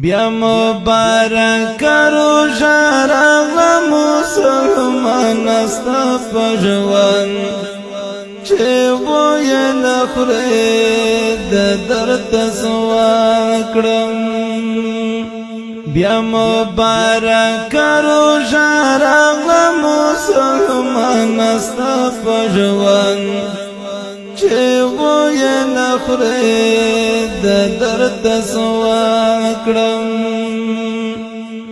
بیا مبارک روژه راغله مسلمان ستا په ژوند چې ویې نه خورې د درد سوال کړم بیا مبارک روژه راغله مسلمان ستا په ژوند چې ویې نه خورې د درد سوال کړم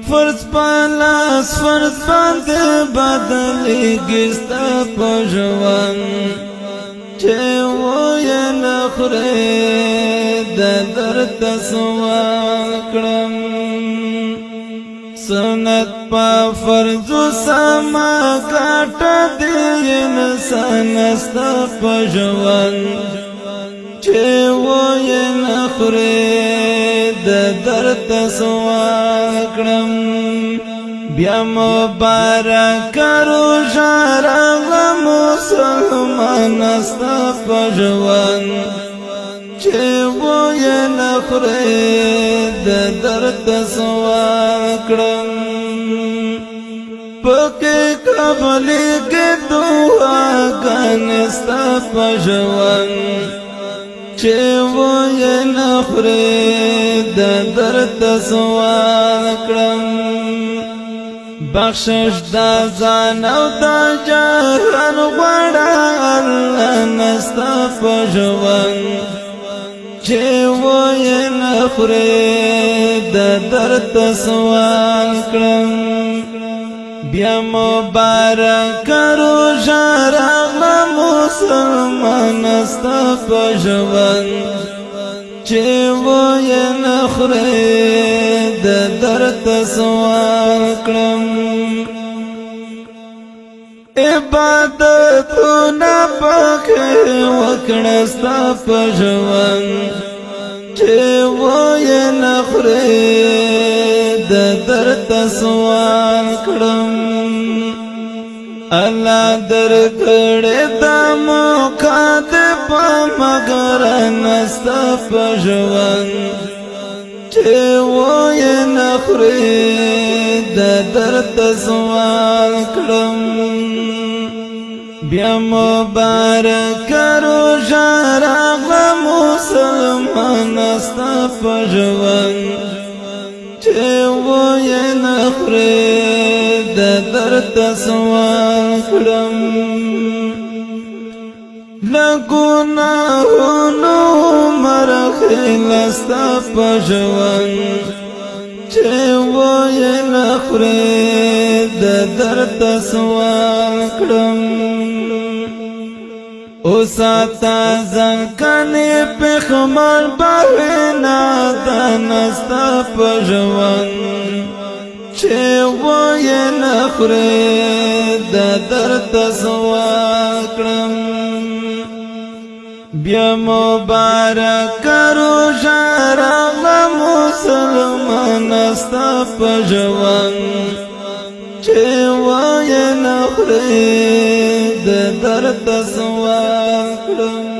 فرض پلاس فرض باندې بدلېږي ستا په ژوند چې ویې نه خورې د درد سوال کړم سنت پا فرضو سما کاٹا دی انسان استا پا جوان چه وی نخوری دا درد سوال کرم بیا مبارک روژه راغله مسلمان استا پا جوان چه وی نخوری دا درد سوال کرم پکی قبلی کی دعا گانستا پا جوان چه وی نخوری دا درد سوال کرم بخشش دا زان او دا جهان غوڑا اللہ نستا پا جوان چه وی نخوری دا درد سوال کرم بیا مبارک روژه راغله مسلمان ستا په ژوند چې ویې نه خورې د درد سوال کړم عبادتونه پکې وکړه ستا په ژوند چې ویې نه خورې د درد سوال کړم الله درکړې دا موقع دې په مگر نستا په ژوند چې ویې نه خورې د درد سوال کړم بیا مبارک روژه راغله مسلمان ستا په ژوند چې ویې نه خورې د درد سوال کړم له ګناهونو مرخیله ستا په ژوند چې ویې نه خورې د درد سوال کړم اوساتا زنکانی پخمال باوینا دانستا پا جوان چه ویې نخوری دا درد سوال کرم بیا مبارک روژه راغله مسلمان ستا پا جوان چه ویې نخوری د درد سوال کړم